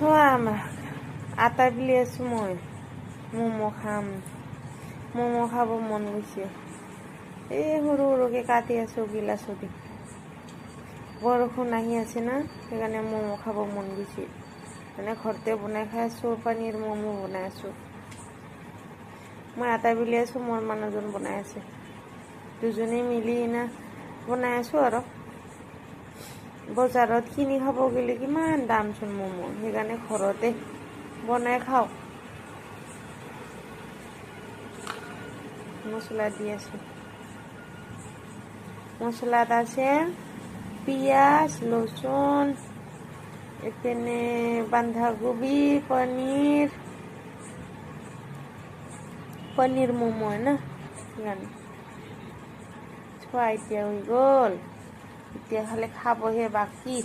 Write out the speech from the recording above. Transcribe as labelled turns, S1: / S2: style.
S1: চোৱা আমাক আটা বিলি আছোঁ মই ম'ম' খাম ম'ম' খাব মন গৈছে এই সৰু সৰুকৈ কাটি আছোঁ গিলাচত দি বৰষুণ আহি আছে না সেইকাৰণে ম'ম' খাব মন গৈছে মানে ঘৰতে বনাই খাই আছোঁ পানীৰ ম'ম' বনাই আছোঁ মই আটা বিলি আছোঁ মোৰ মানুহজন বনাই আছে দুজনে মিলি না বনাই আছোঁ আৰু বজাৰত কিনি খাব গ'লে কিমান দামচোন ম'ম' সেইকাৰণে ঘৰতে বনাই খাওঁ মছলা দি আছোঁ মছলাত আছে পিঁয়াজ লসুন এপিনে বন্ধাকবি পনীৰ ম'ম' না সেইকাৰণে চোৱা এতিয়া হৈ গ'ল এতিয়া খালি খাবহে বাকী